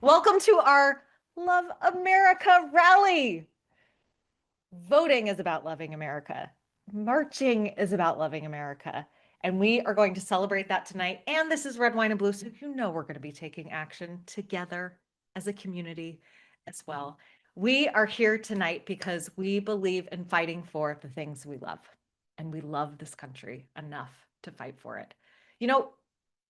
Welcome to our Love America rally. Voting is about loving America. Marching is about loving America. And we are going to celebrate that tonight. And this is Red, Wine, and Blue. So you know we're going to be taking action together as a community as well. We are here tonight because we believe in fighting for the things we love. And we love this country enough to fight for it. You know,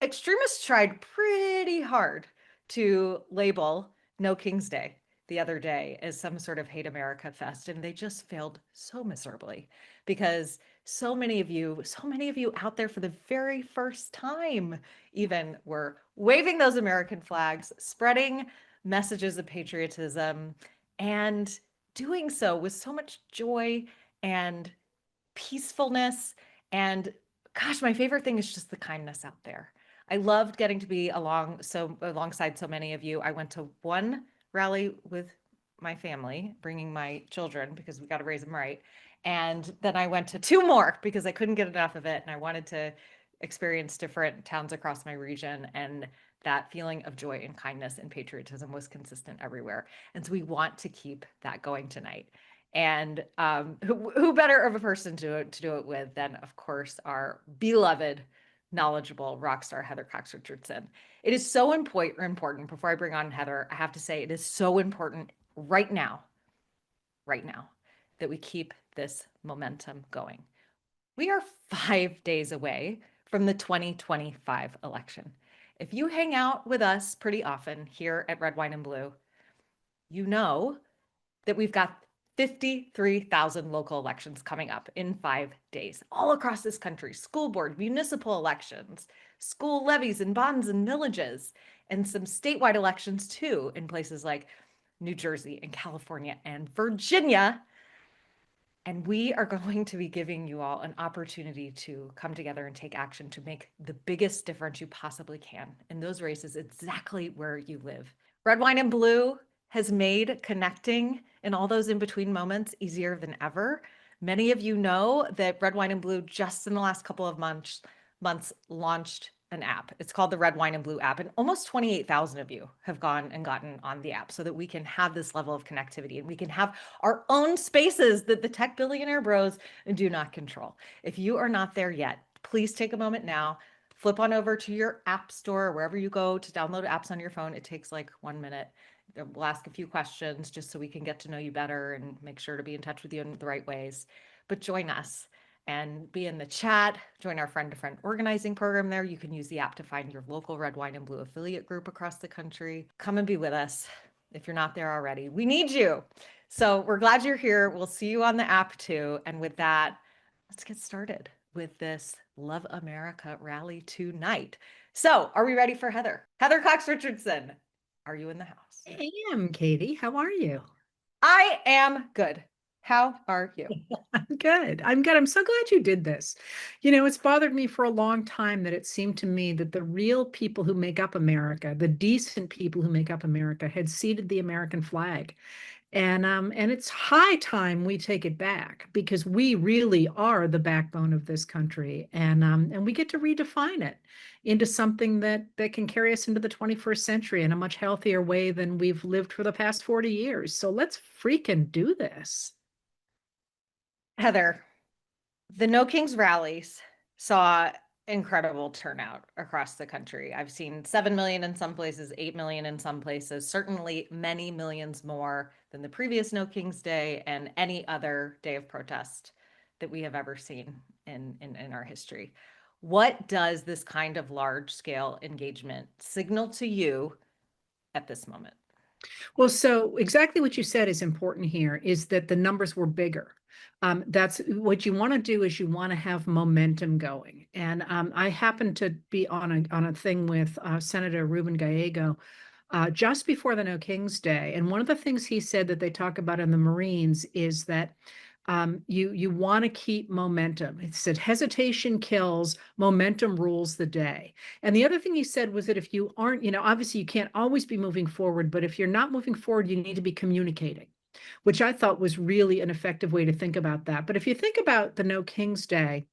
extremists tried pretty hard to label No King's Day the other day as some sort of hate America fest, and they just failed so miserably because so many of you out there for the very first time even were waving those American flags, spreading messages of patriotism, and doing so with so much joy and peacefulness. And gosh, my favorite thing is just the kindness out there. I loved getting to be alongside so many of you. I went to one rally with my family, bringing my children because we got to raise them right. And then I went to two more because I couldn't get enough of it. And I wanted to experience different towns across my region. And that feeling of joy and kindness and patriotism was consistent everywhere. And so we want to keep that going tonight. And who better of a person to do it with than, of course, our beloved, knowledgeable rock star Heather Cox Richardson. It is so important. Before I bring on Heather, I have to say it is so important right now, that we keep this momentum going. We are 5 days away from the 2025 election. If you hang out with us pretty often here at Red, Wine, and Blue, you know that we've got 53,000 local elections coming up in 5 days, all across this country: school board, municipal elections, school levies and bonds and millages, and some statewide elections too in places like New Jersey and California and Virginia. And we are going to be giving you all an opportunity to come together and take action to make the biggest difference you possibly can in those races exactly where you live. Red, Wine, and Blue has made connecting in all those in-between moments easier than ever. Many of you know that Red, Wine, and Blue just in the last couple of months launched an app. It's called the Red, Wine, and Blue app, and almost 28,000 of you have gone and gotten on the app so that we can have this level of connectivity and we can have our own spaces that the tech billionaire bros do not control. If you are not there yet, please take a moment now, flip on over to your app store, wherever you go to download apps on your phone. It takes like 1 minute. We'll ask a few questions just so we can get to know you better and make sure to be in touch with you in the right ways. But join us and be in the chat. Join our friend-to-friend organizing program there. You can use the app to find your local Red, Wine, and Blue affiliate group across the country. Come and be with us if you're not there already. We need you. So we're glad you're here. We'll see you on the app too. And with that, let's get started with this Love America rally tonight. So are we ready for Heather? Heather Cox Richardson, are you in the house? I am, Katie. How are you? I am good. How are you? I'm good. I'm good. I'm so glad you did this. You know, it's bothered me for a long time that it seemed to me that the real people who make up America, the decent people who make up America, had ceded the American flag. And it's high time we take it back because we really are the backbone of this country, and we get to redefine it into something that can carry us into the 21st century in a much healthier way than we've lived for the past 40 years. So let's freaking do this. Heather, the No Kings rallies saw incredible turnout across the country. I've seen 7 million in some places, 8 million in some places, certainly many millions more than the previous No Kings Day and any other day of protest that we have ever seen in our history. What does this kind of large scale engagement signal to you at this moment? Well, so exactly what you said is important here, is that the numbers were bigger. That's what you want to do, is you want to have momentum going. And I happened to be on a thing with Senator Ruben Gallego just before the No Kings Day. And one of the things he said that they talk about in the Marines is that you want to keep momentum. It said hesitation kills, momentum rules the day. And the other thing he said was that if you aren't, obviously you can't always be moving forward, but if you're not moving forward, you need to be communicating, which I thought was really an effective way to think about that. But if you think about the No Kings Day,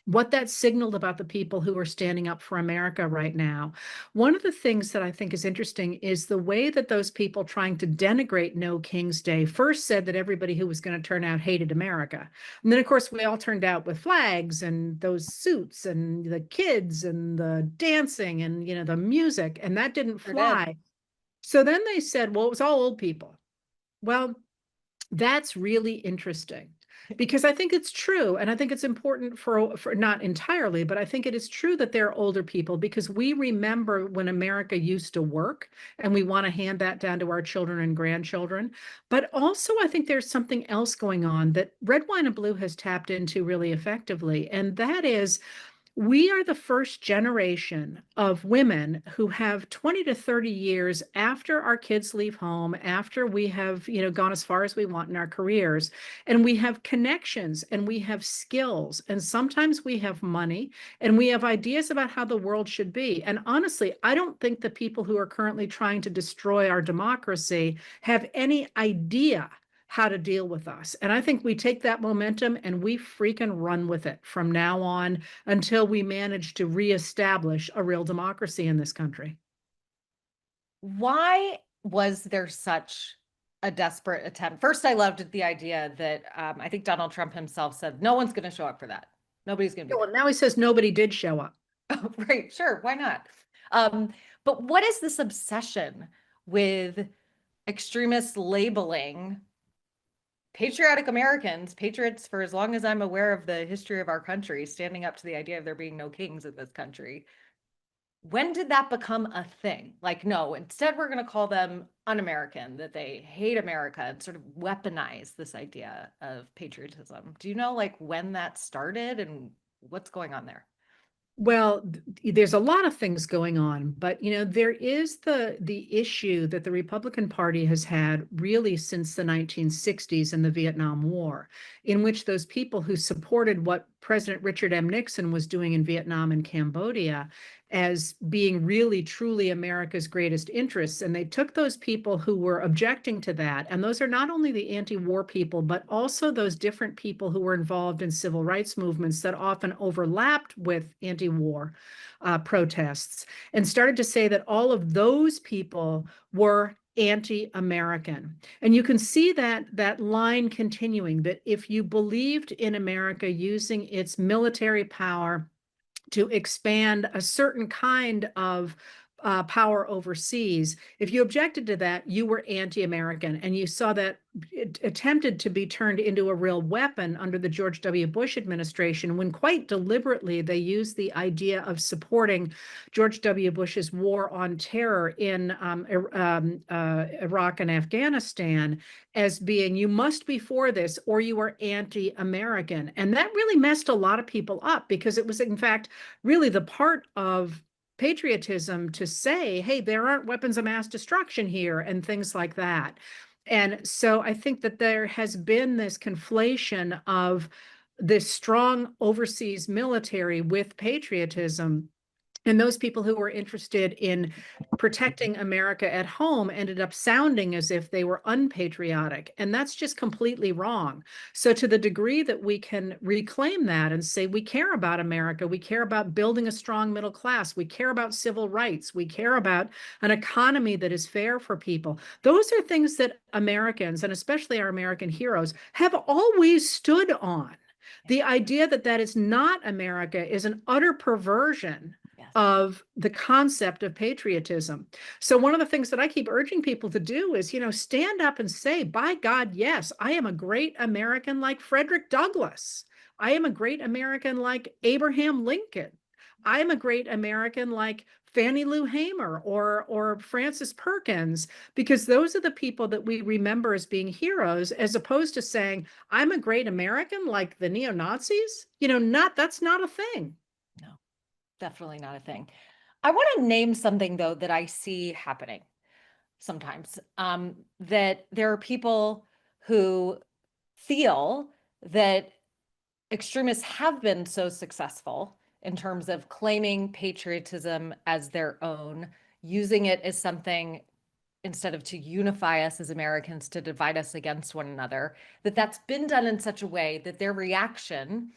what that signaled about the people who are standing up for America right now. One of the things that I think is interesting is the way that those people trying to denigrate No King's Day first said that everybody who was going to turn out hated America. And then, of course, we all turned out with flags and those suits and the kids and the dancing and, the music, and that didn't Sure did. fly. So then they said, well, it was all old people. Well, that's really interesting because I think it's true. And I think it's important for not entirely, but I think it is true that there are older people because we remember when America used to work and we want to hand that down to our children and grandchildren. But also, I think there's something else going on that Red, Wine, and Blue has tapped into really effectively. And that is we are the first generation of women who have 20 to 30 years after our kids leave home, after we have, gone as far as we want in our careers, and we have connections and we have skills, and sometimes we have money and we have ideas about how the world should be. And honestly, I don't think the people who are currently trying to destroy our democracy have any idea how to deal with us. And I think we take that momentum and we freaking run with it from now on until we manage to reestablish a real democracy in this country. Why was there such a desperate attempt? First, I loved the idea that I think Donald Trump himself said, no one's going to show up for that. Nobody's going to Yeah, be well, there. now he says nobody did show up. Oh, right, sure, why not? But what is this obsession with extremists labeling patriotic Americans, patriots for as long as I'm aware of the history of our country, standing up to the idea of there being no kings in this country? When did that become a thing? Like, no, instead we're going to call them un-American, that they hate America, and sort of weaponize this idea of patriotism. Do you know like when that started and what's going on there? Well, there's a lot of things going on, but there is the issue that the Republican Party has had really since the 1960s and the Vietnam War, in which those people who supported what President Richard M. Nixon was doing in Vietnam and Cambodia as being really truly America's greatest interests. And they took those people who were objecting to that. And those are not only the anti-war people, but also those different people who were involved in civil rights movements that often overlapped with anti-war protests, and started to say that all of those people were anti-American. And you can see that line continuing, that if you believed in America using its military power to expand a certain kind of power overseas, if you objected to that, you were anti-American. And you saw that it attempted to be turned into a real weapon under the George W. Bush administration, when quite deliberately they used the idea of supporting George W. Bush's war on terror in Iraq and Afghanistan as being, you must be for this or you are anti-American. And that really messed a lot of people up, because it was, in fact, really the part of patriotism to say, hey, there aren't weapons of mass destruction here and things like that. And so I think that there has been this conflation of this strong overseas military with patriotism. And those people who were interested in protecting America at home ended up sounding as if they were unpatriotic. And that's just completely wrong. So, to the degree that we can reclaim that and say, we care about America, we care about building a strong middle class, we care about civil rights, we care about an economy that is fair for people, those are things that Americans, and especially our American heroes, have always stood on. The idea that that is not America is an utter perversion Yes. of the concept of patriotism. So one of the things that I keep urging people to do is, stand up and say, by God, yes, I am a great American like Frederick Douglass. I am a great American like Abraham Lincoln. I am a great American like Fannie Lou Hamer or Francis Perkins, because those are the people that we remember as being heroes, as opposed to saying, I'm a great American like the neo-Nazis. That's not a thing. No, definitely not a thing. I want to name something though that I see happening sometimes, that there are people who feel that extremists have been so successful in terms of claiming patriotism as their own, using it as something instead of to unify us as Americans, to divide us against one another, that that's been done in such a way that their reaction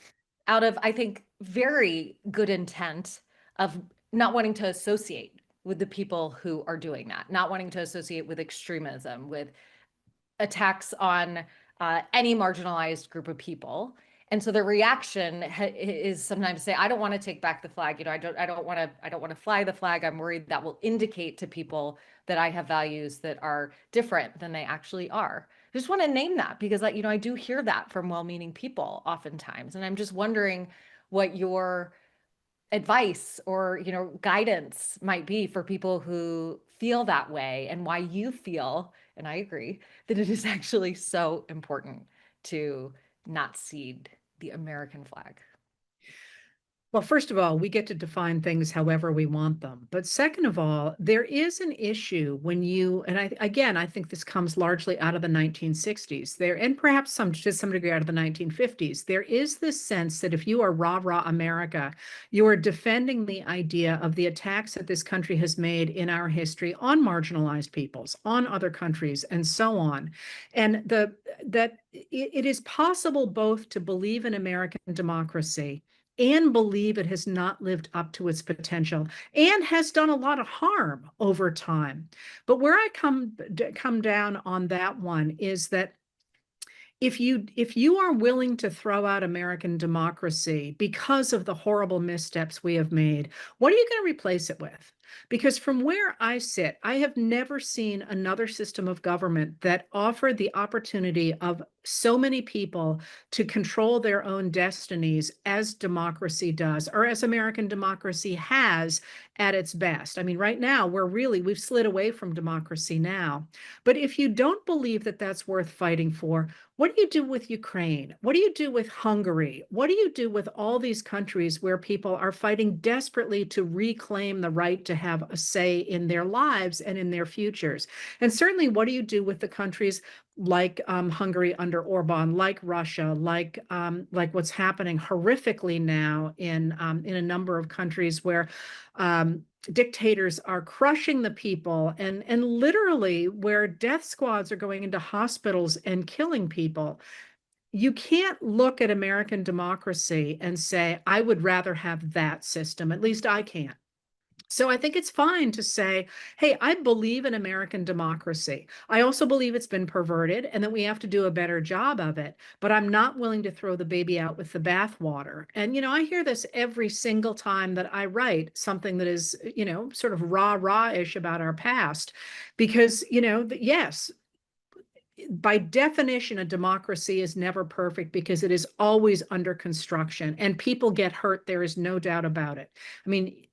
out of, I think, very good intent of not wanting to associate with the people who are doing that, not wanting to associate with extremism, with attacks on any marginalized group of people. And so the reaction is sometimes say, I don't want to take back the flag. You know, I don't want to fly the flag. I'm worried that will indicate to people that I have values that are different than they actually are. I just want to name that because, you know, I do hear that from well-meaning people oftentimes. And I'm just wondering what your advice or, you know, guidance might be for people who feel that way, and why you feel, and I agree, that it is actually so important to not cede the American flag. Well, first of all, we get to define things however we want them. But second of all, there is an issue when and I think this comes largely out of the 1960s there, and perhaps to some degree out of the 1950s. There is this sense that if you are rah rah America, you are defending the idea of the attacks that this country has made in our history on marginalized peoples, on other countries, and so on. And that it is possible both to believe in American democracy and believe it has not lived up to its potential and has done a lot of harm over time. But where I come down on that one is that if you are willing to throw out American democracy because of the horrible missteps we have made, what are you going to replace it with? Because from where I sit, I have never seen another system of government that offered the opportunity of so many people to control their own destinies as democracy does, or as American democracy has at its best. I mean, right now, we've slid away from democracy now. But if you don't believe that that's worth fighting for, what do you do with Ukraine? What do you do with Hungary? What do you do with all these countries where people are fighting desperately to reclaim the right to have a say in their lives and in their futures? And certainly, what do you do with the countries like Hungary under Orban, like Russia, like what's happening horrifically now in a number of countries where dictators are crushing the people, and literally where death squads are going into hospitals and killing people? You can't look at American democracy and say, I would rather have that system. At least I can't. So I think it's fine to say, hey, I believe in American democracy. I also believe it's been perverted and that we have to do a better job of it, but I'm not willing to throw the baby out with the bathwater. And, you know, I hear this every single time that I write something that is, you know, sort of rah-rah-ish about our past, because, you know, yes, by definition, a democracy is never perfect because it is always under construction and people get hurt. There is no doubt about it. I mean,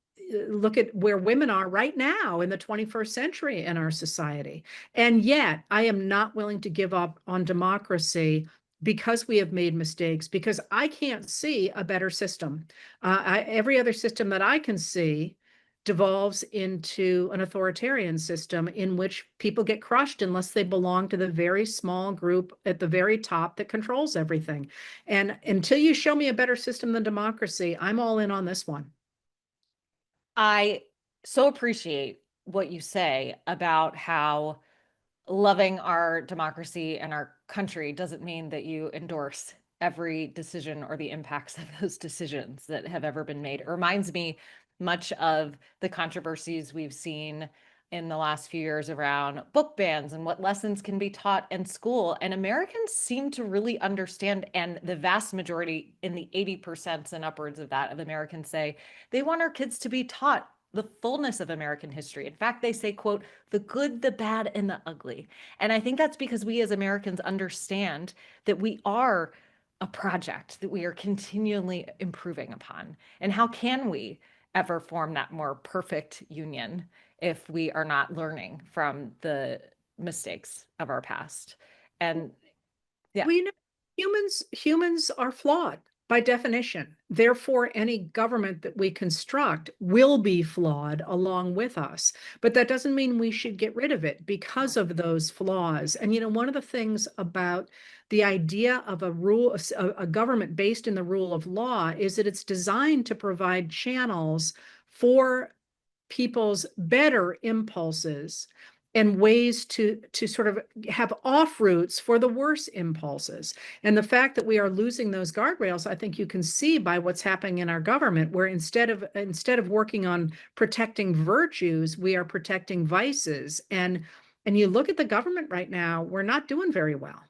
look at where women are right now in the 21st century in our society. And yet I am not willing to give up on democracy because we have made mistakes, because I can't see a better system. Every other system that I can see devolves into an authoritarian system in which people get crushed unless they belong to the very small group at the very top that controls everything. And until you show me a better system than democracy, I'm all in on this one. I so appreciate what you say about how loving our democracy and our country doesn't mean that you endorse every decision or the impacts of those decisions that have ever been made. It reminds me much of the controversies we've seen in the last few years around book bans and what lessons can be taught in school. And Americans seem to really understand, and the vast majority, in the 80% and upwards of that, of Americans say they want our kids to be taught the fullness of American history. In fact, they say, quote, the good, the bad, and the ugly. And I think that's because we as Americans understand that we are a project that we are continually improving upon. And how can we ever form that more perfect union if we are not learning from the mistakes of our past? And yeah. We know humans are flawed by definition. Therefore, any government that we construct will be flawed along with us. But that doesn't mean we should get rid of it because of those flaws. And, you know, one of the things about the idea of a government based in the rule of law is that it's designed to provide channels for people's better impulses and ways to sort of have off routes for the worse impulses. And the fact that we are losing those guardrails, I think you can see by what's happening in our government, where instead of working on protecting virtues, we are protecting vices. And you look at the government right now, we're not doing very well.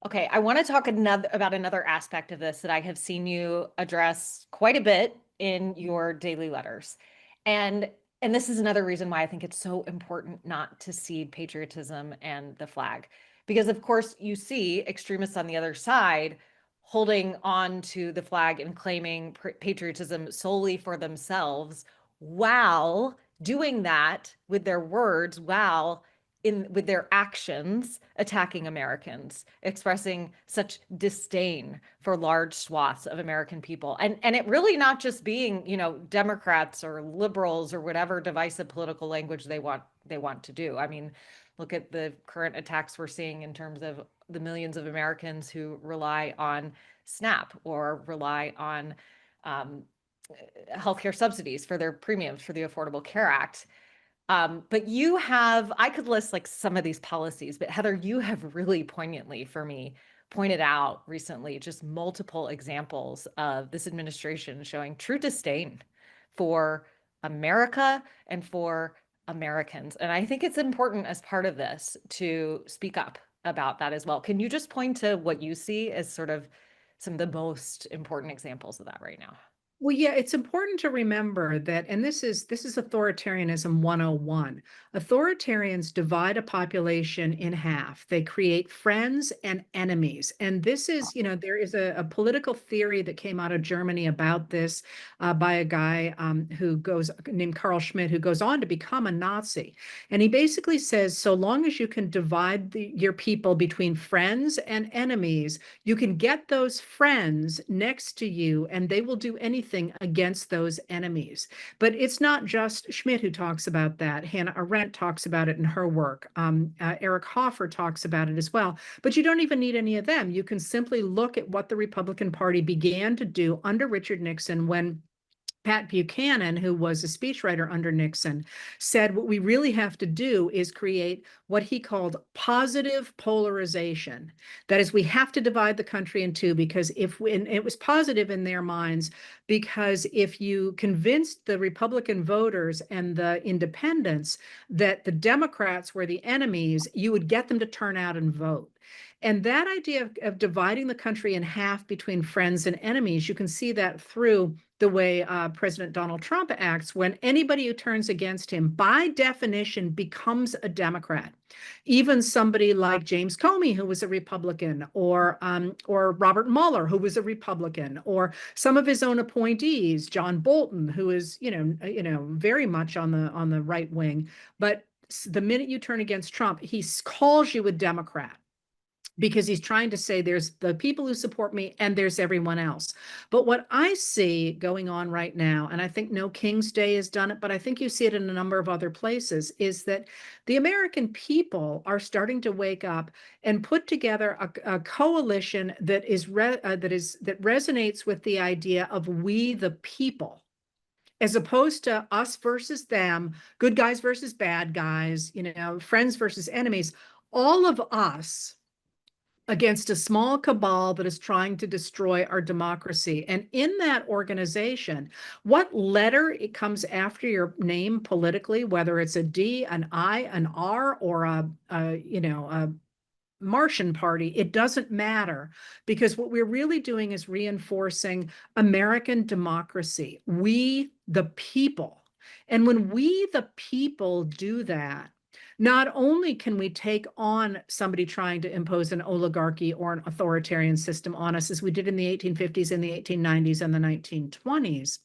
Okay, I want to talk about another aspect of this that I have seen you address quite a bit in your daily letters. And and this is another reason why I think it's so important not to cede patriotism and the flag. Because of course you see extremists on the other side holding on to the flag and claiming patriotism solely for themselves while doing that with their words, while in with their actions attacking Americans, expressing such disdain for large swaths of American people. And it really not just being, Democrats or liberals or whatever divisive political language they want to do. I mean, look at the current attacks we're seeing in terms of the millions of Americans who rely on SNAP or rely on um, healthcare subsidies for their premiums for the Affordable Care Act. But I could list like some of these policies, but Heather, you have really poignantly for me pointed out recently just multiple examples of this administration showing true disdain for America and for Americans. And I think it's important as part of this to speak up about that as well. Can you just point to what you see as sort of some of the most important examples of that right now? Well, yeah, it's important to remember that, and this is authoritarianism 101. Authoritarians divide a population in half. They create friends and enemies. And this is, there is a political theory that came out of Germany about this by a guy who goes named Carl Schmitt, who goes on to become a Nazi. And he basically says, so long as you can divide your people between friends and enemies, you can get those friends next to you and they will do anything against those enemies. But it's not just Schmidt who talks about that. Hannah Arendt talks about it in her work. Eric Hoffer talks about it as well. But you don't even need any of them. You can simply look at what the Republican Party began to do under Richard Nixon when Pat Buchanan, who was a speechwriter under Nixon, said what we really have to do is create what he called positive polarization. That is, we have to divide the country in two because and it was positive in their minds, because if you convinced the Republican voters and the independents that the Democrats were the enemies, you would get them to turn out and vote. And that idea of dividing the country in half between friends and enemies, you can see that through the way President Donald Trump acts when anybody who turns against him, by definition, becomes a Democrat. Even somebody like James Comey, who was a Republican, or Robert Mueller, who was a Republican, or some of his own appointees, John Bolton, who is very much on the right wing. But the minute you turn against Trump, he calls you a Democrat, because he's trying to say there's the people who support me and there's everyone else. But what I see going on right now, and I think No King's Day has done it, but I think you see it in a number of other places, is that the American people are starting to wake up and put together a coalition that that resonates with the idea of we the people, as opposed to us versus them, good guys versus bad guys, friends versus enemies. All of us against a small cabal that is trying to destroy our democracy. And in that organization, what letter it comes after your name politically, whether it's a D, an I, an R, or a Martian party, it doesn't matter, because what we're really doing is reinforcing American democracy. We, the people. And when we, the people, do that, not only can we take on somebody trying to impose an oligarchy or an authoritarian system on us, as we did in the 1850s and the 1890s and the 1920s,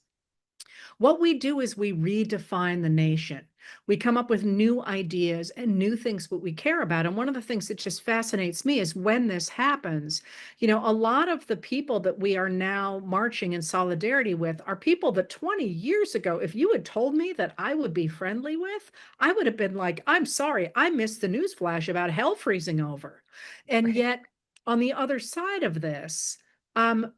what we do is we redefine the nation. We come up with new ideas and new things what we care about. And one of the things that just fascinates me is when this happens, a lot of the people that we are now marching in solidarity with are people that 20 years ago, if you had told me that I would be friendly with, I would have been like, I'm sorry, I missed the news flash about hell freezing over. And Right. yet, on the other side of this,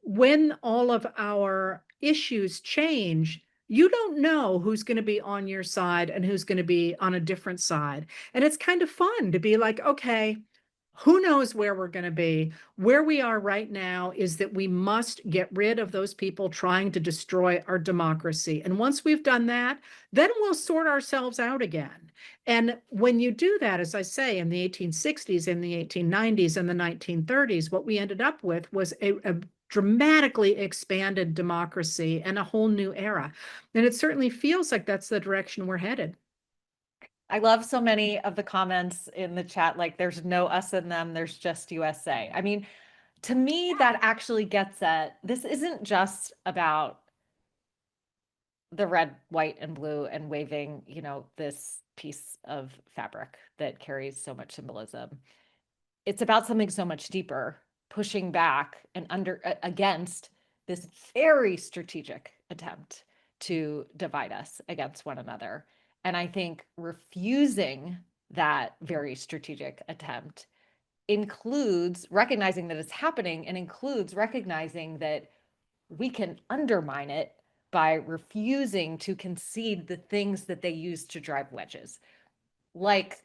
when all of our issues change, you don't know who's going to be on your side and who's going to be on a different side. And it's kind of fun to be like, okay, who knows where we're going to be? Where we are right now is that we must get rid of those people trying to destroy our democracy. And once we've done that, then we'll sort ourselves out again. And when you do that, as I say, in the 1860s, in the 1890s, and the 1930s, what we ended up with was a dramatically expanded democracy and a whole new era. And it certainly feels like that's the direction we're headed. I love so many of the comments in the chat, like there's no us in them, there's just USA. I mean, to me, that actually gets at this isn't just about the red, white, and blue and waving, this piece of fabric that carries so much symbolism. It's about something so much deeper, pushing back and against this very strategic attempt to divide us against one another. And I think refusing that very strategic attempt includes recognizing that it's happening and includes recognizing that we can undermine it by refusing to concede the things that they use to drive wedges, like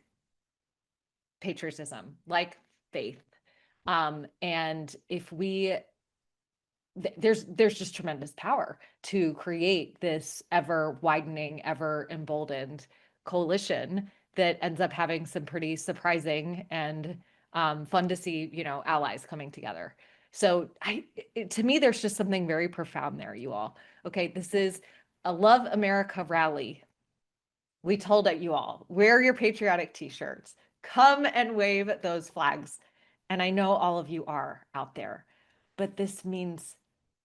patriotism, like faith. And if we there's just tremendous power to create this ever widening, ever emboldened coalition that ends up having some pretty surprising and fun to see, allies coming together. So to me, there's just something very profound there, you all. Okay, this is a Love America rally. We told it, you all, wear your patriotic t-shirts, come and wave those flags. And I know all of you are out there, but this means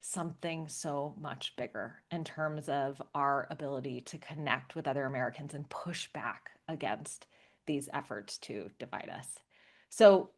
something so much bigger in terms of our ability to connect with other Americans and push back against these efforts to divide us. So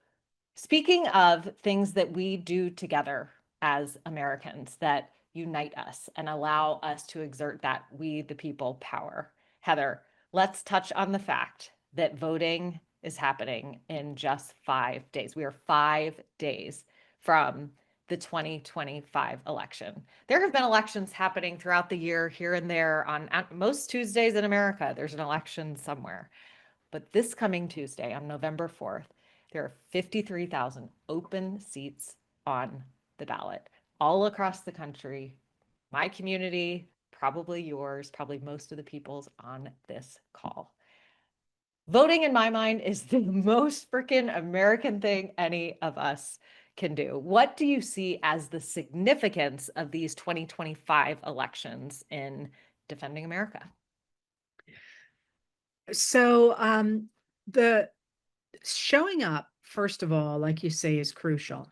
speaking of things that we do together as Americans that unite us and allow us to exert that we the people power, Heather, let's touch on the fact that voting is happening in just 5 days. We are 5 days from the 2025 election. There have been elections happening throughout the year here and there on most Tuesdays in America. There's an election somewhere. But this coming Tuesday on November 4th, there are 53,000 open seats on the ballot all across the country. My community, probably yours, probably most of the people's on this call. Voting, in my mind, is the most freaking American thing any of us can do. What do you see as the significance of these 2025 elections in defending America? So the showing up, first of all, like you say, is crucial.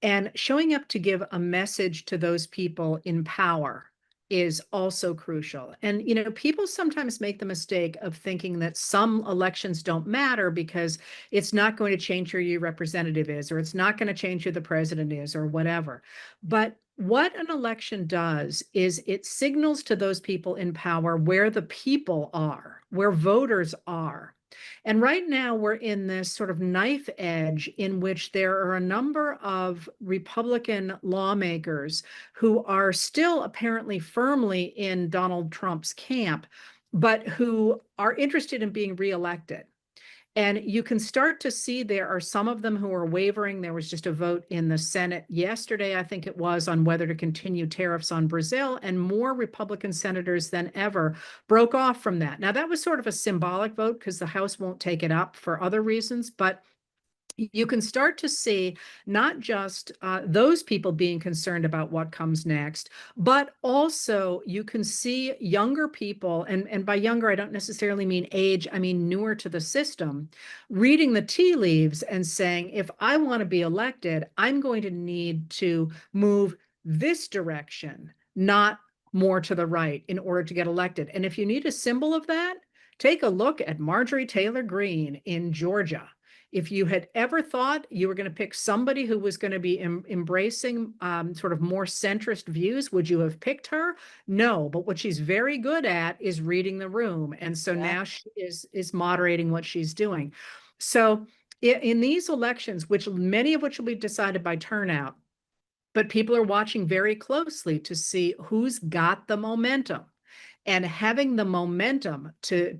And showing up to give a message to those people in power is also crucial. And, people sometimes make the mistake of thinking that some elections don't matter because it's not going to change who your representative is, or it's not going to change who the president is, or whatever. But what an election does is it signals to those people in power where the people are, where voters are. And right now, we're in this sort of knife edge in which there are a number of Republican lawmakers who are still apparently firmly in Donald Trump's camp, but who are interested in being reelected. And you can start to see there are some of them who are wavering. There was just a vote in the Senate yesterday, I think it was, on whether to continue tariffs on Brazil, and more Republican senators than ever broke off from that. Now, that was sort of a symbolic vote because the House won't take it up for other reasons, but you can start to see not just those people being concerned about what comes next, but also you can see younger people, and by younger, I don't necessarily mean age, I mean newer to the system, reading the tea leaves and saying, if I want to be elected, I'm going to need to move this direction, not more to the right, in order to get elected. And if you need a symbol of that, take a look at Marjorie Taylor Greene in Georgia. If you had ever thought you were going to pick somebody who was going to be embracing sort of more centrist views, would you have picked her? No, but what she's very good at is reading the room. And so now she is moderating what she's doing. So in these elections, which many of which will be decided by turnout, but people are watching very closely to see who's got the momentum. and having the momentum to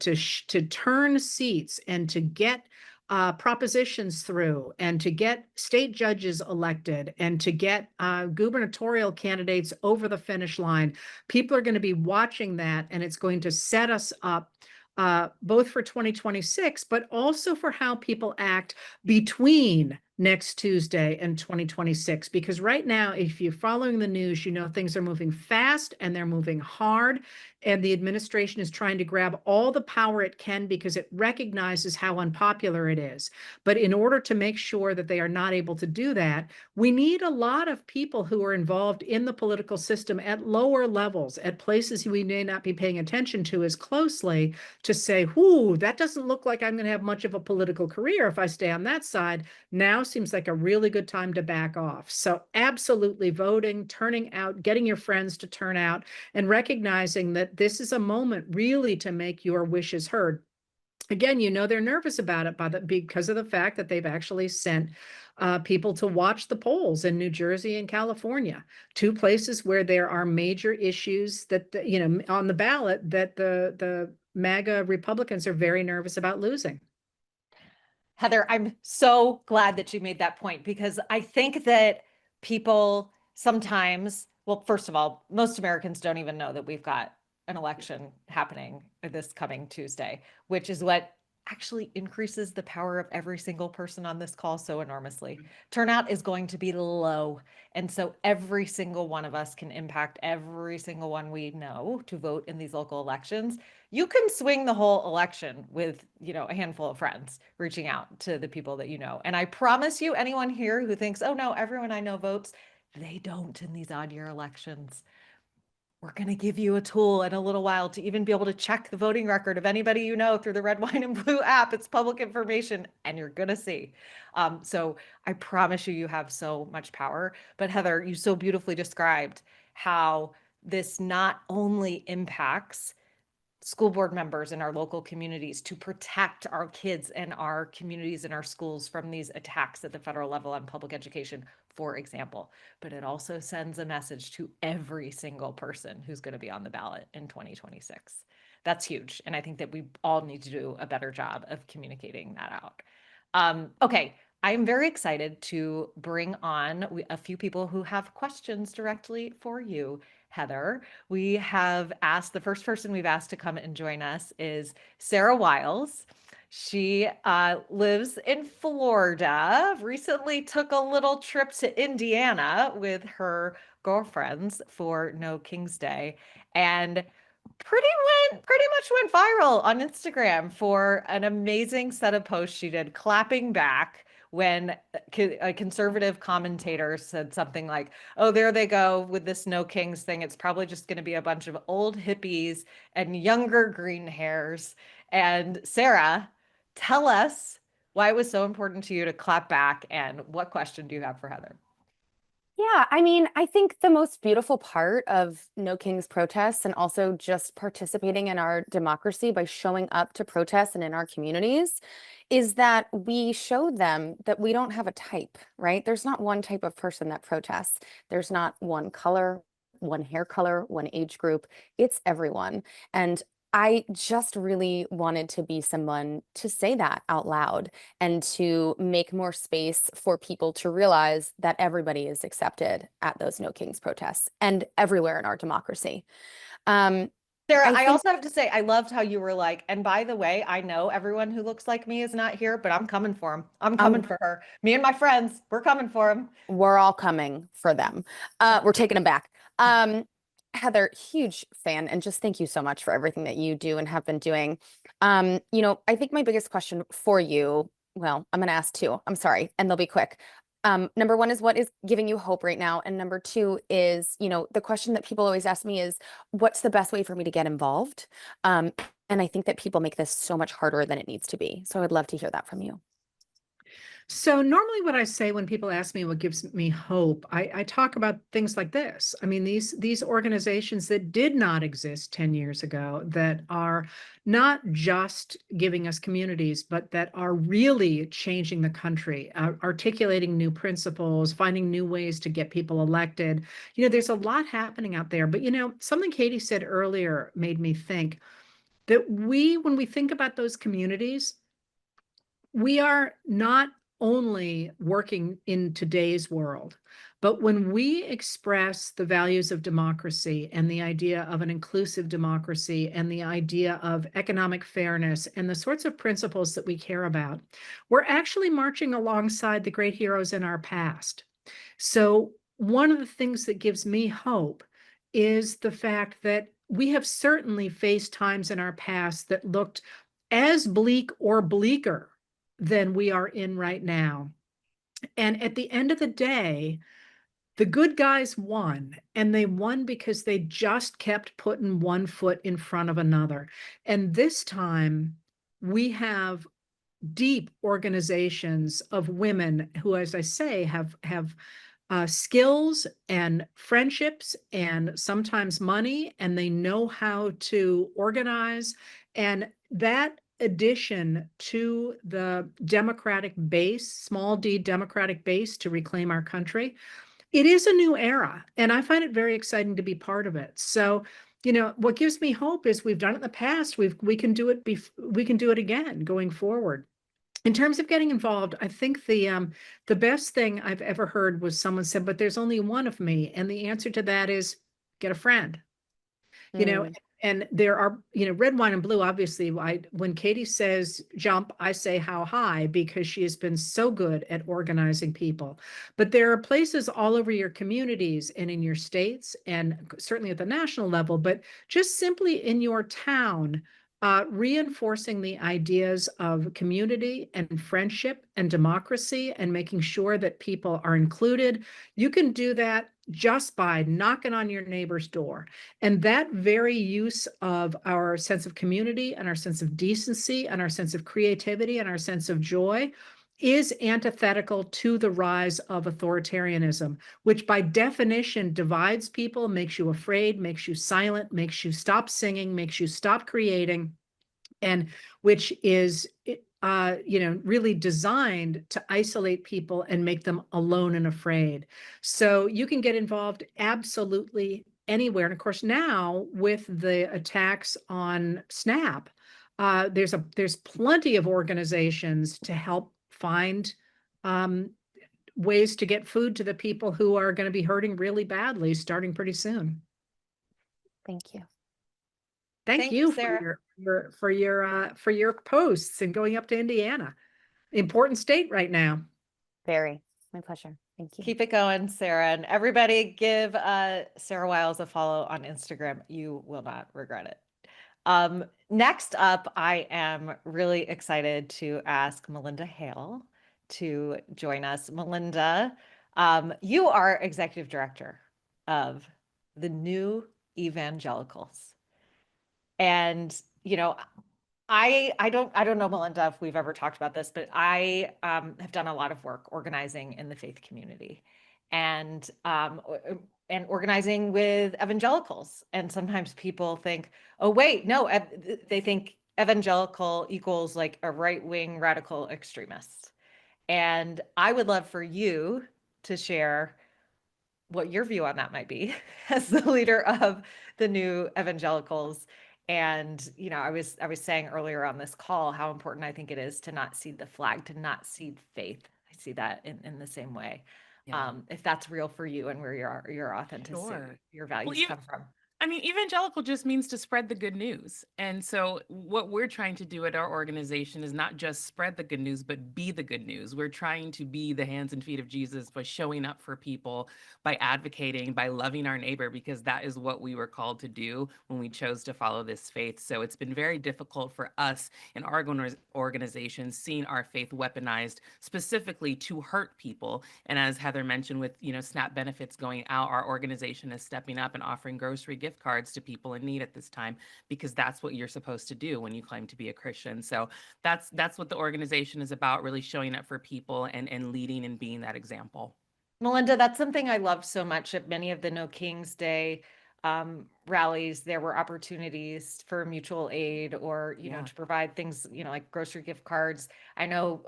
turn seats and to get propositions through and to get state judges elected and to get gubernatorial candidates over the finish line. People are going to be watching that, and it's going to set us up both for 2026, but also for how people act between next Tuesday and 2026. Because right now, if you're following the news, you know things are moving fast and they're moving hard. And the administration is trying to grab all the power it can because it recognizes how unpopular it is. But in order to make sure that they are not able to do that, we need a lot of people who are involved in the political system at lower levels, at places we may not be paying attention to as closely, to say, whoo, that doesn't look like I'm going to have much of a political career if I stay on that side. Now seems like a really good time to back off. So absolutely voting, turning out, getting your friends to turn out, and recognizing that this is a moment really to make your wishes heard. Again, you know they're nervous about it because of the fact that they've actually sent people to watch the polls in New Jersey and California, two places where there are major issues that, on the ballot that the MAGA Republicans are very nervous about losing. Heather, I'm so glad that you made that point, because I think that people sometimes, well, first of all, most Americans don't even know that we've got an election happening this coming Tuesday, which is what actually increases the power of every single person on this call so enormously. Turnout is going to be low. And so every single one of us can impact every single one we know to vote in these local elections. You can swing the whole election with, a handful of friends reaching out to the people that you know. And I promise you, anyone here who thinks, oh no, everyone I know votes, they don't in these odd year elections. We're going to give you a tool in a little while to even be able to check the voting record of anybody you know through the Red, Wine, and Blue app. It's public information, and you're going to see. So I promise you, you have so much power. But Heather, you so beautifully described how this not only impacts school board members in our local communities to protect our kids and our communities and our schools from these attacks at the federal level on public education, for example. But it also sends a message to every single person who's going to be on the ballot in 2026. That's huge. And I think that we all need to do a better job of communicating that out. Okay, I am very excited to bring on a few people who have questions directly for you, Heather. We have asked, the first person we've asked to come and join us is Sarah Wiles. She lives in Florida, recently took a little trip to Indiana with her girlfriends for No King's Day, and pretty much went viral on Instagram for an amazing set of posts she did, clapping back when a conservative commentator said something like, oh, there they go with this No Kings thing. It's probably just going to be a bunch of old hippies and younger green hairs. And Sarah, tell us why it was so important to you to clap back, and what question do you have for Heather? Yeah, I mean, I think the most beautiful part of No Kings protests, and also just participating in our democracy by showing up to protests and in our communities, is that we showed them that we don't have a type, right? There's not one type of person that protests. There's not one color, one hair color, one age group. It's everyone. And I just really wanted to be someone to say that out loud and to make more space for people to realize that everybody is accepted at those No Kings protests and everywhere in our democracy. Sarah, I also have to say, I loved how you were like, and by the way, I know everyone who looks like me is not here, but I'm coming for him. I'm coming for her. Me and my friends, we're coming for him. We're all coming for them. We're taking them back. Heather, huge fan, and just thank you so much for everything that you do and have been doing. I think my biggest question for you, well, I'm going to ask two. I'm sorry, and they'll be quick. Number one is, what is giving you hope right now? And number two is, the question that people always ask me is, what's the best way for me to get involved? And I think that people make this so much harder than it needs to be. So I would love to hear that from you. So normally what I say when people ask me what gives me hope, I talk about things like this. I mean, these organizations that did not exist 10 years ago, that are not just giving us communities, but that are really changing the country, articulating new principles, finding new ways to get people elected. There's a lot happening out there. But something Katie said earlier made me think that when we think about those communities, we are not only working in today's world, but when we express the values of democracy and the idea of an inclusive democracy and the idea of economic fairness and the sorts of principles that we care about, we're actually marching alongside the great heroes in our past. So, one of the things that gives me hope is the fact that we have certainly faced times in our past that looked as bleak or bleaker than we are in right now. And at the end of the day, the good guys won, and they won because they just kept putting one foot in front of another. And this time, we have deep organizations of women who, as I say, have skills and friendships and sometimes money, and they know how to organize. And that addition to the democratic base, small d democratic base to reclaim our country, it is a new era. And I find it very exciting to be part of it. So, what gives me hope is we've done it in the past. We can do it. We can do it again going forward. In terms of getting involved, I think the best thing I've ever heard was someone said, "But there's only one of me," and the answer to that is get a friend. you know Mm, and there are, red wine and blue, obviously. When Katie says jump, I say how high, because she has been so good at organizing people. But there are places all over your communities and in your states, and certainly at the national level, but just simply in your town, reinforcing the ideas of community and friendship and democracy, and making sure that people are included. You can do that just by knocking on your neighbor's door. And that very use of our sense of community and our sense of decency and our sense of creativity and our sense of joy is antithetical to the rise of authoritarianism, which by definition divides people, makes you afraid, makes you silent, makes you stop singing, makes you stop creating, and which is really designed to isolate people and make them alone and afraid. So you can get involved absolutely anywhere. And of course, now with the attacks on Snap, there's plenty of organizations to help find um, ways to get food to the people who are going to be hurting really badly starting pretty soon. thank you. Thank Thank you, you Sarah. for your posts and going up to Indiana. Important state right now. Very. My pleasure. Thank you. Keep it going, Sarah. And everybody give Sarah Wiles a follow on Instagram. You will not regret it. Next up, I am really excited to ask Melinda Hale to join us. Melinda, you are executive director of the New Evangelicals. And, I don't know, Melinda, if we've ever talked about this, but I have done a lot of work organizing in the faith community, and organizing with evangelicals. And sometimes people think, oh wait, no, they think evangelical equals like a right-wing radical extremist. And I would love for you to share what your view on that might be as the leader of the New Evangelicals. And I was saying earlier on this call how important I think it is to not cede the flag, to not cede faith. I see that in the same way. Yeah. If that's real for you and where your authenticity, Sure. your Well, values you, come from. I mean, evangelical just means to spread the good news. And so, what we're trying to do at our organization is not just spread the good news, but be the good news. We're trying to be the hands and feet of Jesus by showing up for people, by advocating, by loving our neighbor, because that is what we were called to do when we chose to follow this faith. So, it's been very difficult for us in our organization seeing our faith weaponized specifically to hurt people. And as Heather mentioned, with SNAP benefits going out, our organization is stepping up and offering grocery gift gift cards to people in need at this time, because that's what you're supposed to do when you claim to be a Christian. So that's what the organization is about, really showing up for people and leading and being that example. Melinda, that's something I love so much. At many of the No Kings Day rallies, there were opportunities for mutual aid, or, Yeah. to provide things, like grocery gift cards. I know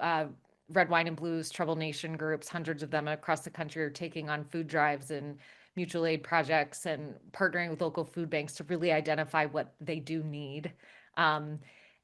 Red, Wine, and Blues, Trouble Nation groups, hundreds of them across the country, are taking on food drives and mutual aid projects and partnering with local food banks to really identify what they do need. Um,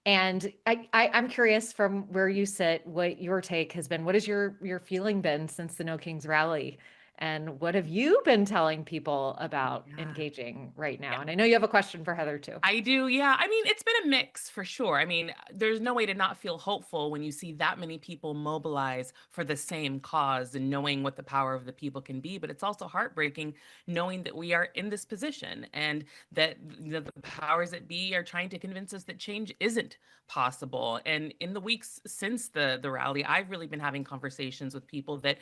and I'm curious, from where you sit, what your take has been. What has your feeling been since the No Kings rally? And what have you been telling people about Yeah. engaging right now? Yeah. And I know you have a question for Heather too. I do, yeah. I mean, it's been a mix for sure. I mean, there's no way to not feel hopeful when you see that many people mobilize for the same cause and knowing what the power of the people can be. But it's also heartbreaking knowing that we are in this position and that the powers that be are trying to convince us that change isn't possible. And in the weeks since the rally, I've really been having conversations with people that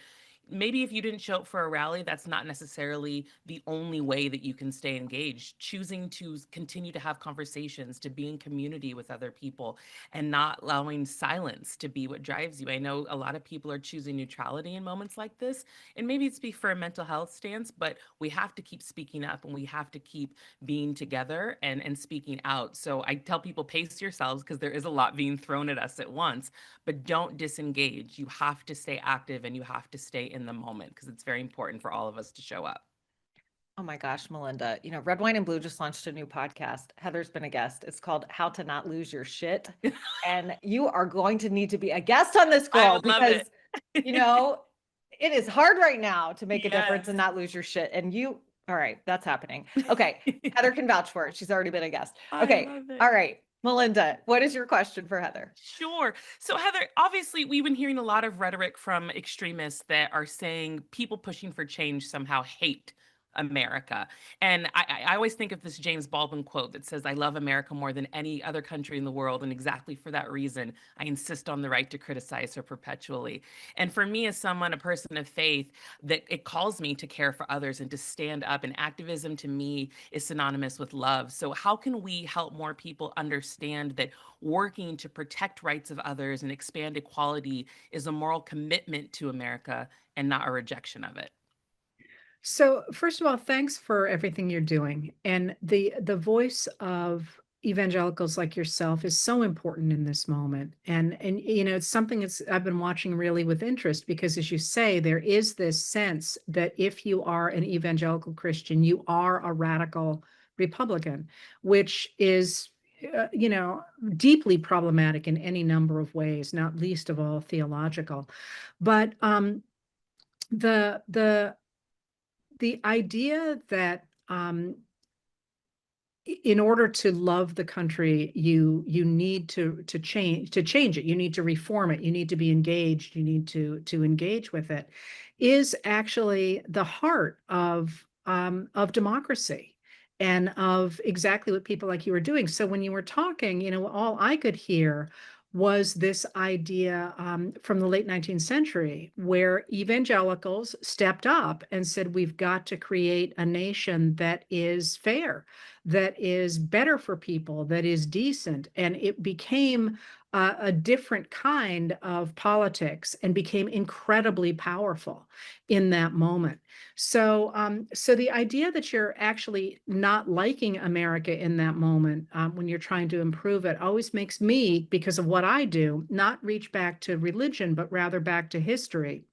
maybe if you didn't show up for a rally, that's not necessarily the only way that you can stay engaged. Choosing to continue to have conversations, to be in community with other people, and not allowing silence to be what drives you. I know a lot of people are choosing neutrality in moments like this, and maybe it's for a mental health stance, but we have to keep speaking up and we have to keep being together and speaking out. So I tell people, pace yourselves, because there is a lot being thrown at us at once, but don't disengage. You have to stay active and you have to stay in the moment, because it's very important for all of us to show up. Oh my gosh, Melinda, Red, Wine, and Blue just launched a new podcast. Heather's been a guest. It's called How to Not Lose Your Shit. And you are going to need to be a guest on this, I girl, would love because, it. it is hard right now to make a difference Yes. and not lose your shit. And all right, that's happening. Okay. Heather can vouch for it. She's already been a guest. I Okay. love it. All right. Melinda, what is your question for Heather? Sure. So, Heather, obviously, we've been hearing a lot of rhetoric from extremists that are saying people pushing for change somehow hate America. And I always think of this James Baldwin quote that says, "I love America more than any other country in the world. And exactly for that reason, I insist on the right to criticize her perpetually." And for me, as someone, a person of faith, that it calls me to care for others and to stand up. And activism to me is synonymous with love. So, how can we help more people understand that working to protect rights of others and expand equality is a moral commitment to America and not a rejection of it? So first of all, thanks for everything you're doing. And the voice of evangelicals like yourself is so important in this moment. And it's something that's I've been watching really with interest, because as you say, there is this sense that if you are an evangelical Christian, you are a radical Republican, which is deeply problematic in any number of ways, not least of all theological. But the idea that in order to love the country, you need to change it. You need to reform it. You need to be engaged. You need to engage with it, is actually the heart of democracy and of exactly what people like you are doing. So when you were talking, all I could hear was this idea from the late 19th century, where evangelicals stepped up and said, we've got to create a nation that is fair, that is better for people, that is decent. And it became a different kind of politics and became incredibly powerful in that moment. So the idea that you're actually not liking America in that moment, when you're trying to improve it, always makes me, because of what I do, not reach back to religion, but rather back to history,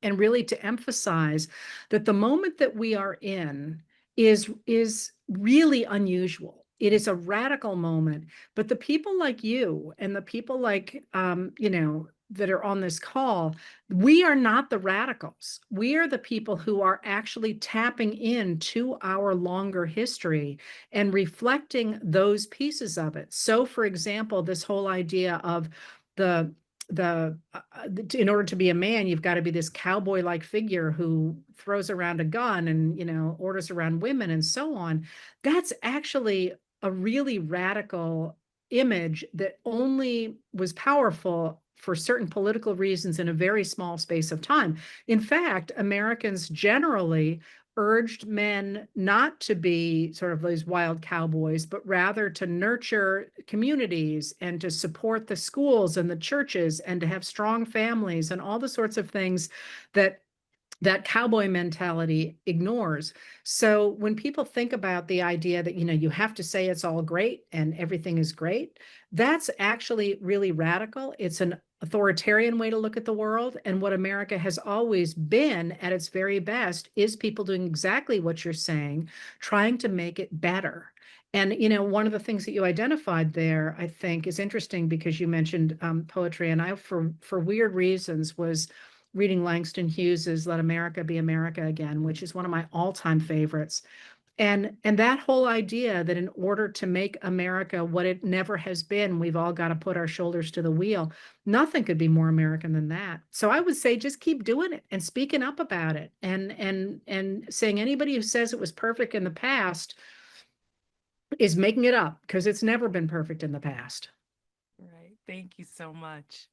and really to emphasize that the moment that we are in is really unusual. It is a radical moment, but the people like you and the people like that are on this call, we are not the radicals. We are the people who are actually tapping into our longer history and reflecting those pieces of it. So, for example, this whole idea of the in order to be a man, you've got to be this cowboy-like figure who throws around a gun and orders around women and so on. That's actually a really radical image that only was powerful for certain political reasons in a very small space of time. In fact, Americans generally urged men not to be sort of these wild cowboys, but rather to nurture communities and to support the schools and the churches and to have strong families and all the sorts of things that cowboy mentality ignores. So when people think about the idea that, you have to say it's all great and everything is great, that's actually really radical. It's an authoritarian way to look at the world. And what America has always been at its very best is people doing exactly what you're saying, trying to make it better. And, one of the things that you identified there, I think, is interesting because you mentioned poetry. And I, for weird reasons, was reading Langston Hughes's Let America Be America Again, which is one of my all-time favorites. And that whole idea that in order to make America what it never has been, we've all got to put our shoulders to the wheel. Nothing could be more American than that. So I would say just keep doing it and speaking up about it and saying anybody who says it was perfect in the past is making it up because it's never been perfect in the past. Right. Thank you so much.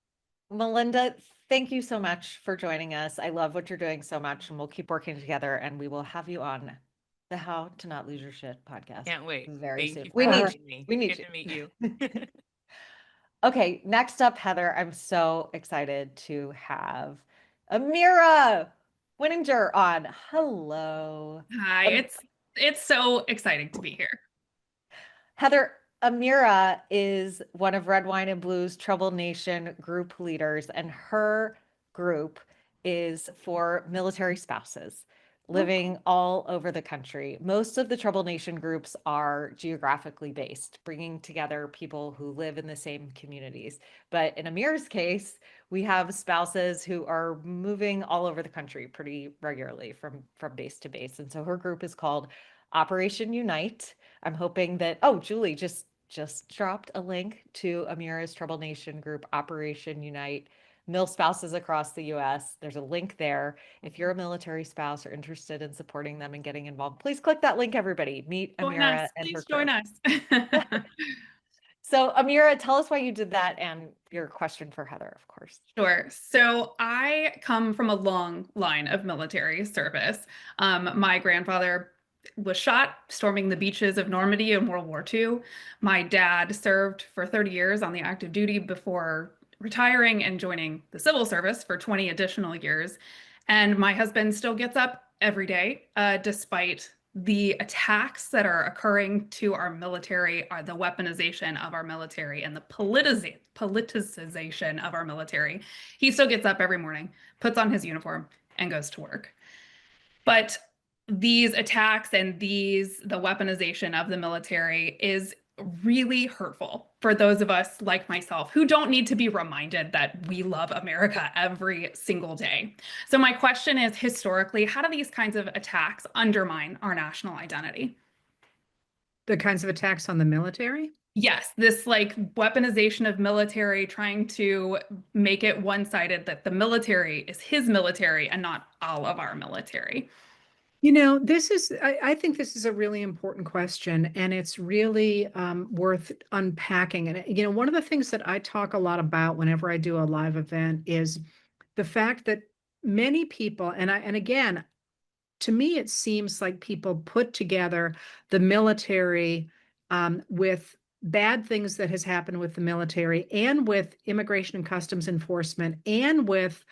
Melinda, thank you so much for joining us. I love what you're doing so much, and we'll keep working together, and we will have you on the How to Not Lose Your Shit podcast. Can't wait. Very Thank soon. you for We need having you. me. We need Good you. to meet you. Okay, next up, Heather, I'm so excited to have Amira Winninger on. Hello. Hi, it's so exciting to be here. Heather, Amira is one of Red Wine and Blue's Trouble Nation group leaders, and her group is for military spouses living all over the country. Most of the Trouble Nation groups are geographically based, bringing together people who live in the same communities. But in Amira's case, we have spouses who are moving all over the country pretty regularly from base to base. And so her group is called Operation Unite. I'm hoping that, oh, Julie just dropped a link to Amira's Trouble Nation group, Operation Unite, Mill Spouses across the US. There's a link there. If you're a military spouse or interested in supporting them and getting involved, please click that link, everybody. Meet Join Amira us. and her Please join crew. us. So Amira, tell us why you did that and your question for Heather, of course. Sure. So I come from a long line of military service. My grandfather was shot storming the beaches of Normandy in World War II. My dad served for 30 years on the active duty before retiring and joining the civil service for 20 additional years. And my husband still gets up every day, despite the attacks that are occurring to our military, the weaponization of our military and the politicization of our military. He still gets up every morning, puts on his uniform, and goes to work. But these attacks and the weaponization of the military is really hurtful for those of us like myself who don't need to be reminded that we love America every single day. So my question is, historically, how do these kinds of attacks undermine our national identity? The kinds of attacks on the military? Yes, this like weaponization of military, trying to make it one-sided that the military is his military and not all of our military. I think this is a really important question, and it's really worth unpacking. And, one of the things that I talk a lot about whenever I do a live event is the fact that many people, and again, to me, it seems like people put together the military with bad things that has happened with the military and with immigration and customs enforcement and with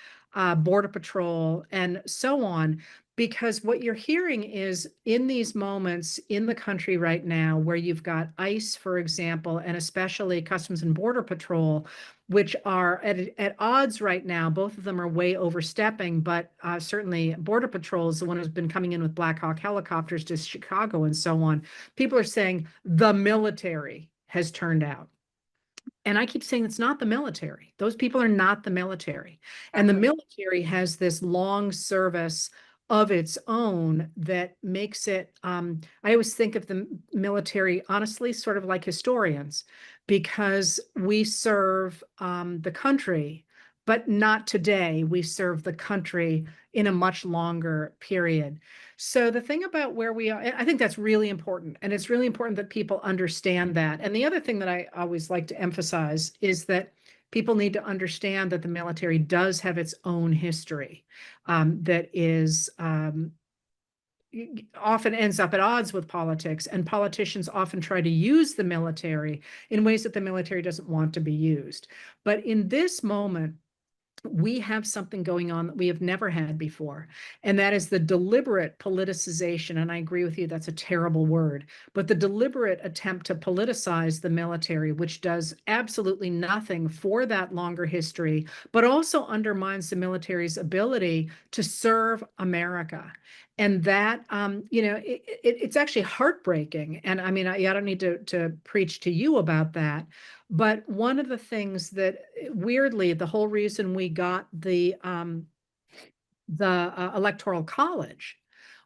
border patrol and so on. Because what you're hearing is in these moments in the country right now, where you've got ICE, for example, and especially Customs and Border Patrol, which are at odds right now. Both of them are way overstepping, but certainly Border Patrol is the one who's been coming in with Black Hawk helicopters to Chicago and so on. People are saying the military has turned out. And I keep saying it's not the military. Those people are not the military. And the military has this long service of its own that makes it, I always think of the military, honestly, sort of like historians, because we serve the country, but not today. We serve the country in a much longer period. So the thing about where we are, I think that's really important. And it's really important that people understand that. And the other thing that I always like to emphasize is that people need to understand that the military does have its own history that is often ends up at odds with politics, and politicians often try to use the military in ways that the military doesn't want to be used. But in this moment, we have something going on that we have never had before, and that is the deliberate politicization. And I agree with you, that's a terrible word, but the deliberate attempt to politicize the military, which does absolutely nothing for that longer history, but also undermines the military's ability to serve America. And that, it's actually heartbreaking. And I mean, I don't need to preach to you about that. But one of the things that, weirdly, the whole reason we got the Electoral College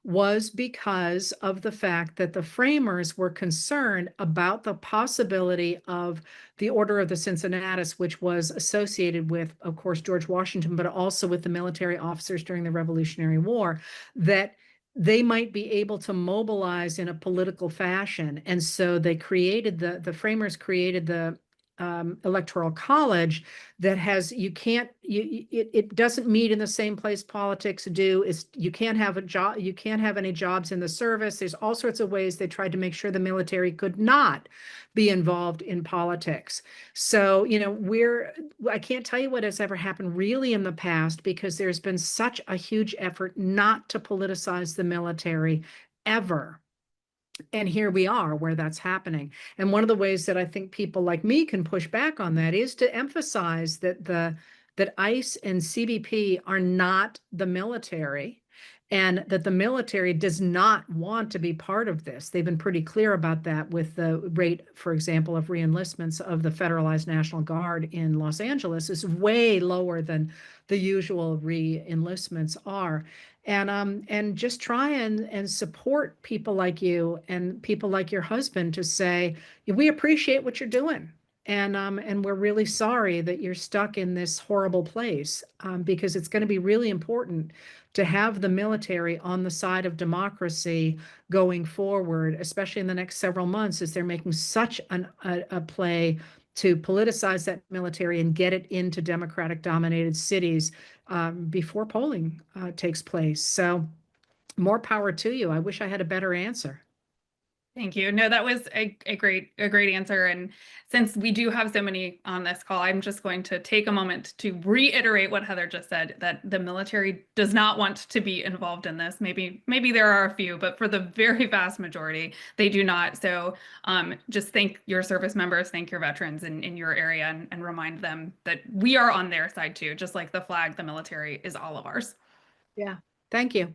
was because of the fact that the framers were concerned about the possibility of the Order of the Cincinnatus, which was associated with, of course, George Washington, but also with the military officers during the Revolutionary War, that they might be able to mobilize in a political fashion. And so they created the framers created the Electoral College that has, it doesn't meet in the same place politics do. Is you can't have a job, you can't have any jobs in the service. There's all sorts of ways they tried to make sure the military could not be involved in politics. So, I can't tell you what has ever happened really in the past, because there's been such a huge effort not to politicize the military ever. And here we are where that's happening. And one of the ways that I think people like me can push back on that is to emphasize that ICE and CBP are not the military, and that the military does not want to be part of this. They've been pretty clear about that with the rate, for example, of reenlistments of the Federalized National Guard in Los Angeles is way lower than the usual reenlistments are. And just try and support people like you and people like your husband to say, we appreciate what you're doing. And we're really sorry that you're stuck in this horrible place, because it's going to be really important to have the military on the side of democracy going forward, especially in the next several months, as they're making such a play to politicize that military and get it into Democratic dominated cities before polling takes place. So more power to you. I wish I had a better answer. Thank you. No, that was a great answer. And since we do have so many on this call, I'm just going to take a moment to reiterate what Heather just said, that the military does not want to be involved in this. Maybe there are a few, but for the very vast majority, they do not. So just thank your service members, thank your veterans in your area, and remind them that we are on their side too. Just like the flag, the military is all of ours. Yeah. Thank you.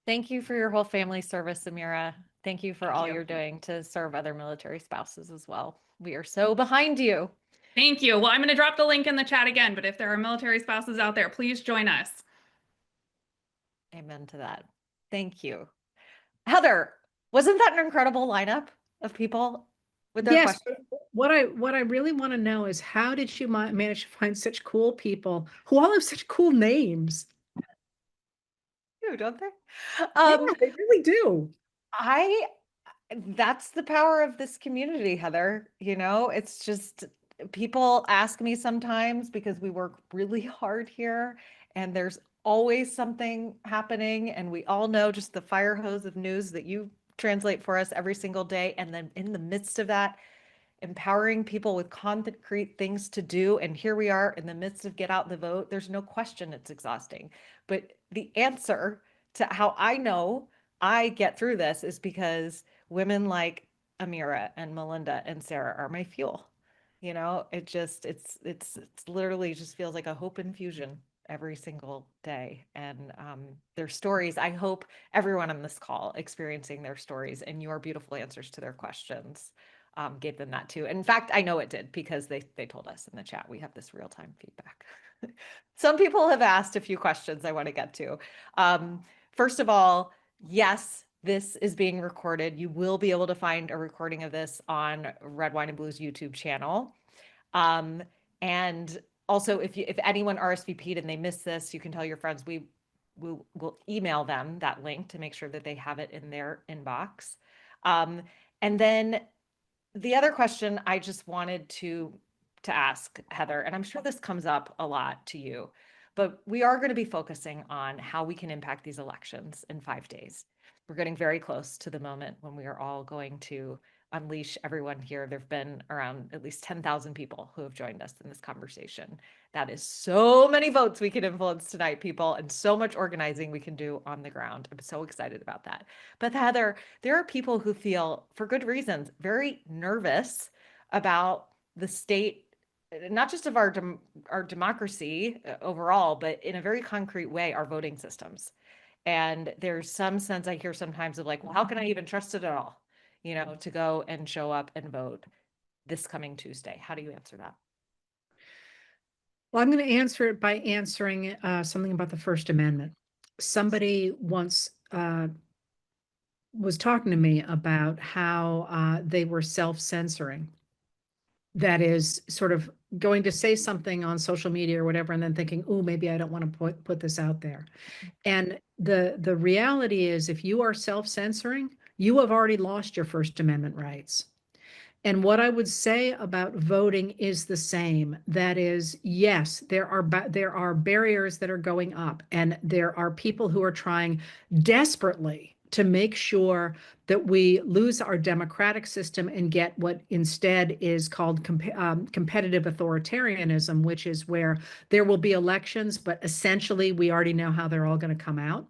Thank you for your whole family service, Amira. Thank you for Thank all you. you're doing to serve other military spouses as well. We are so behind you. Thank you. Well, I'm going to drop the link in the chat again, but if there are military spouses out there, please join us. Amen to that. Thank you. Heather, wasn't that an incredible lineup of people with their Yes, questions? but what I really want to know is, how did you manage to find such cool people who all have such cool names? Don't they? Yeah, they really do. That's the power of this community, Heather. It's just, people ask me sometimes, because we work really hard here and there's always something happening, and we all know just the fire hose of news that you translate for us every single day. And then in the midst of that, empowering people with concrete things to do. And here we are in the midst of get out the vote. There's no question it's exhausting. But the answer to how I know I get through this is because women like Amira and Melinda and Sarah are my fuel. It's literally just feels like a hope infusion every single day. And their stories, I hope everyone on this call experiencing their stories and your beautiful answers to their questions gave them that too. In fact, I know it did, because they told us in the chat. We have this real-time feedback. Some people have asked a few questions I want to get to. First of all, yes, this is being recorded. You will be able to find a recording of this on Red Wine and Blue's YouTube channel. And also, if anyone RSVP'd and they missed this, you can tell your friends. We'll email them that link to make sure that they have it in their inbox. And then the other question I just wanted to ask, Heather, and I'm sure this comes up a lot to you, but we are going to be focusing on how we can impact these elections in 5 days. We're getting very close to the moment when we are all going to unleash everyone here. There've been around at least 10,000 people who have joined us in this conversation. That is so many votes we can influence tonight, people, and so much organizing we can do on the ground. I'm so excited about that. But Heather, there are people who feel, for good reasons, very nervous about the state, not just of our democracy overall, but in a very concrete way, our voting systems. And there's some sense I hear sometimes of like, well, how can I even trust it at all? You know, to go and show up and vote this coming Tuesday. How do you answer that? Well, I'm going to answer it by answering something about the First Amendment. Somebody once was talking to me about how they were self-censoring. That is sort of going to say something on social media or whatever, and then thinking, oh, maybe I don't want to put this out there. And the reality is, if you are self-censoring, you have already lost your First Amendment rights. And what I would say about voting is the same. That is, yes, there are barriers that are going up, and there are people who are trying desperately to make sure that we lose our democratic system and get what instead is called competitive authoritarianism, which is where there will be elections, but essentially we already know how they're all going to come out,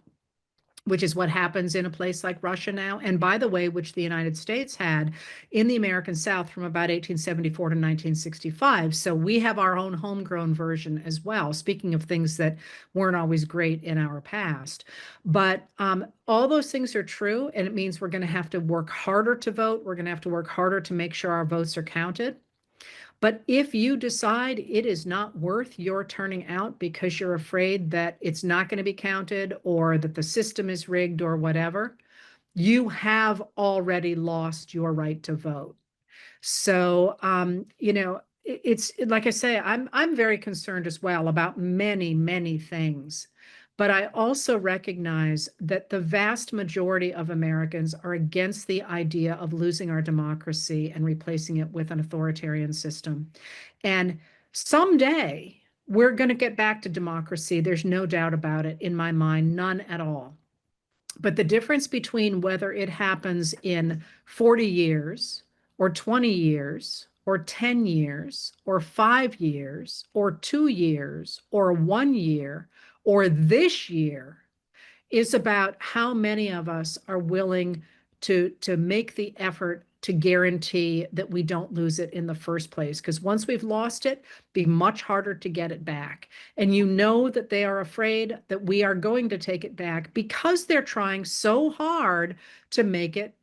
which is what happens in a place like Russia now. And by the way, which the United States had in the American South from about 1874 to 1965. So we have our own homegrown version as well, speaking of things that weren't always great in our past. But all those things are true, and it means we're going to have to work harder to vote. We're going to have to work harder to make sure our votes are counted. But if you decide it is not worth your turning out because you're afraid that it's not going to be counted or that the system is rigged or whatever, you have already lost your right to vote. So, you know, it's like I say, I'm very concerned as well about many, many things. But I also recognize that the vast majority of Americans are against the idea of losing our democracy and replacing it with an authoritarian system. And someday we're going to get back to democracy. There's no doubt about it in my mind, none at all. But the difference between whether it happens in 40 years or 20 years or 10 years or 5 years or 2 years or 1 year or this year is about how many of us are willing to make the effort to guarantee that we don't lose it in the first place. Because once we've lost it, be much harder to get it back. And you know that they are afraid that we are going to take it back because they're trying so hard to make it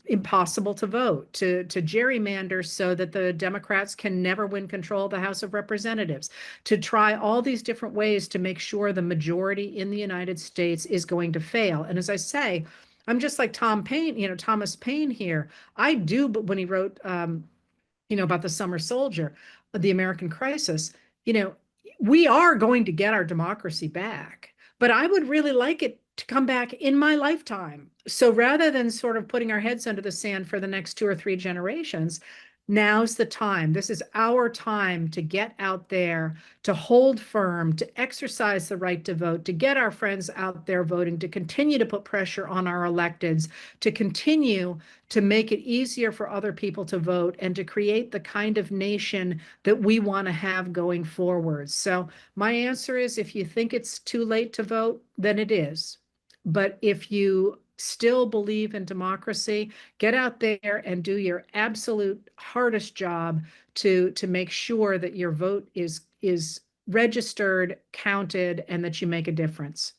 impossible to vote, to gerrymander so that the Democrats can never win control of the House of Representatives, to try all these different ways to make sure the majority in the United States is going to fail. And as I say, I'm just like Tom Paine, you know, Thomas Paine here. I do, but when he wrote, you know, about the summer soldier, the American crisis, you know, we are going to get our democracy back, but I would really like it to come back in my lifetime. So rather than sort of putting our heads under the sand for the next 2 or 3 generations, now's the time. This is our time to get out there, to hold firm, to exercise the right to vote, to get our friends out there voting, to continue to put pressure on our electeds, to continue to make it easier for other people to vote, and to create the kind of nation that we want to have going forward. So my answer is, if you think it's too late to vote, then it is. But if you still believe in democracy, get out there and do your absolute hardest job to make sure that your vote is registered, counted, and that you make a difference.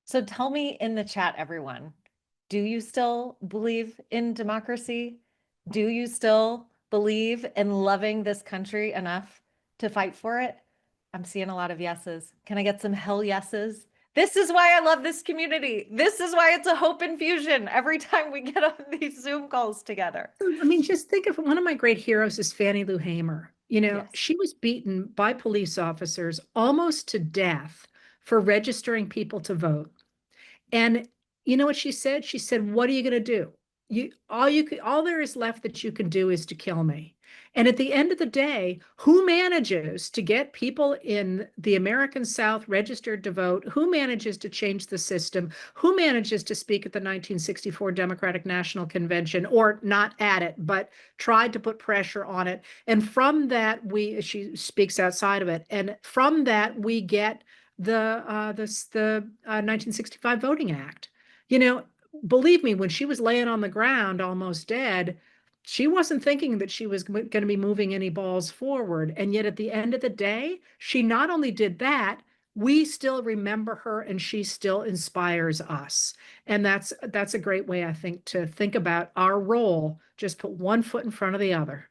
So tell me in the chat, everyone, do you still believe in democracy? Do you still believe in loving this country enough to fight for it? I'm seeing a lot of yeses. Can I get some hell yeses? This is why I love this community. This is why it's a hope infusion every time we get on these Zoom calls together. I mean, just think of one of my great heroes is Fannie Lou Hamer. You know, Yes. she was beaten by police officers almost to death for registering people to vote. And you know what she said? She said, "What are you going to do? All there is left that you can do is to kill me." And at the end of the day, who manages to get people in the American South registered to vote? Who manages to change the system? Who manages to speak at the 1964 Democratic National Convention, or not at it, but tried to put pressure on it? And from that, she speaks outside of it. And from that, we get the 1965 Voting Act. You know, believe me, when she was laying on the ground almost dead, she wasn't thinking that she was going to be moving any balls forward. And yet at the end of the day, she not only did that, we still remember her and she still inspires us. And that's a great way, I think, to think about our role. Just put one foot in front of the other.